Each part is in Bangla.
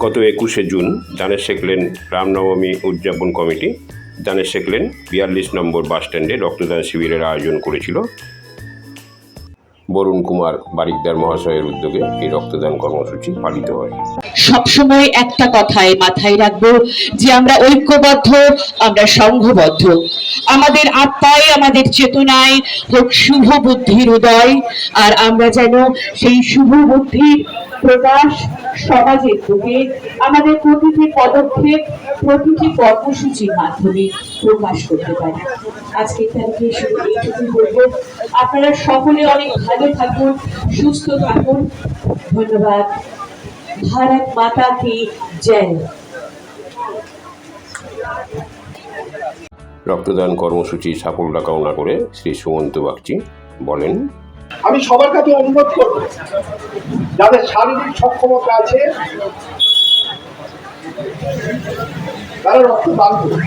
গত 21শে জুন দানের শেখলেন রামনবমী উদযাপন কমিটি দানের শেখলেন 42 নম্বর বাসস্ট্যান্ডে রক্তদান শিবিরের আয়োজন করেছিল। বরুণ কুমার বারিকদার মহাশয়ের উদ্যোগে এই রক্তদান কর্মসূচি পালিত হয়। সবসময় একটা কথাই মাথায় রাখবো যে আমরা ঐক্যবদ্ধ, আমরা সংঘবদ্ধ। আমাদের আত্মায়, আমাদের চেতনায় হোক শুভ বুদ্ধির উদয়, আর আমরা যেন সেই শুভ বুদ্ধির প্রকাশ সমাজের বুকে আমাদের প্রতিটি পদক্ষেপ, প্রতিটি কর্মসূচির মাধ্যমে প্রকাশ করতে পারি। আজকে তারিখে শুধু এইটুকু বলবো, আপনারা সকলে অনেক ভালো থাকুন, সুস্থ থাকুন। ধন্যবাদ। ভারত মাতা কি জয়। রক্তদান কর্মসূচি সাফল্য কামনা করে শ্রী সুমন্ত বাগচি বলেন, আমি সবার কাছে অনুরোধ করব, যাদের শারীরিক সক্ষমতা আছে তারা রক্তদান করুন।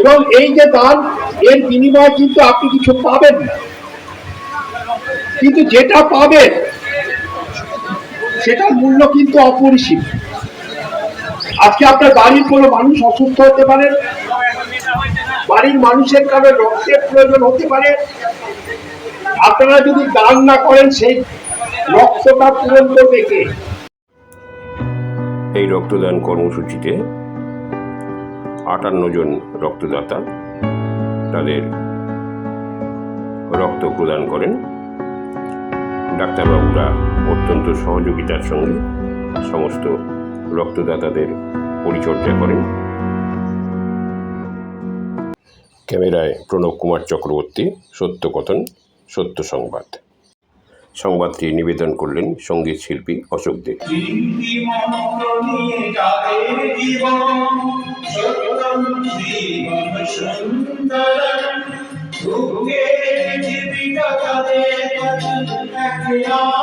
এবং এই যে দান, এর বিনিময়ে কিন্তু আপনি কিছু পাবেন না, কিন্তু যেটা পাবেন সেটার মূল্য কিন্তু অপরিসীম। আজকে আপনার বাড়ির কোনো মানুষ অসুস্থ হতে পারে, বাড়ির মানুষের কারণে রক্তের প্রয়োজন হতে পারে, আপনারা যদি দান না করেন সেই রক্তটা পূরণ করবে কে? এই রক্তদান কর্মসূচিতে 58 জন রক্তদাতা তাদের রক্ত প্রদান করেন। ডাক্তারবাবুরা অত্যন্ত সহযোগিতার সঙ্গে সমস্ত রক্তদাতাদের পরিচর্যা করেন। ক্যামেরায় প্রণব কুমার চক্রবর্তী, সত্যকথন, সত্য সংবাদ। সংবাদটি নিবেদন করলেন সঙ্গীত শিল্পী অশোক দেব।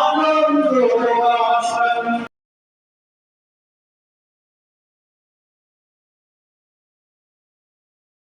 আনন্দ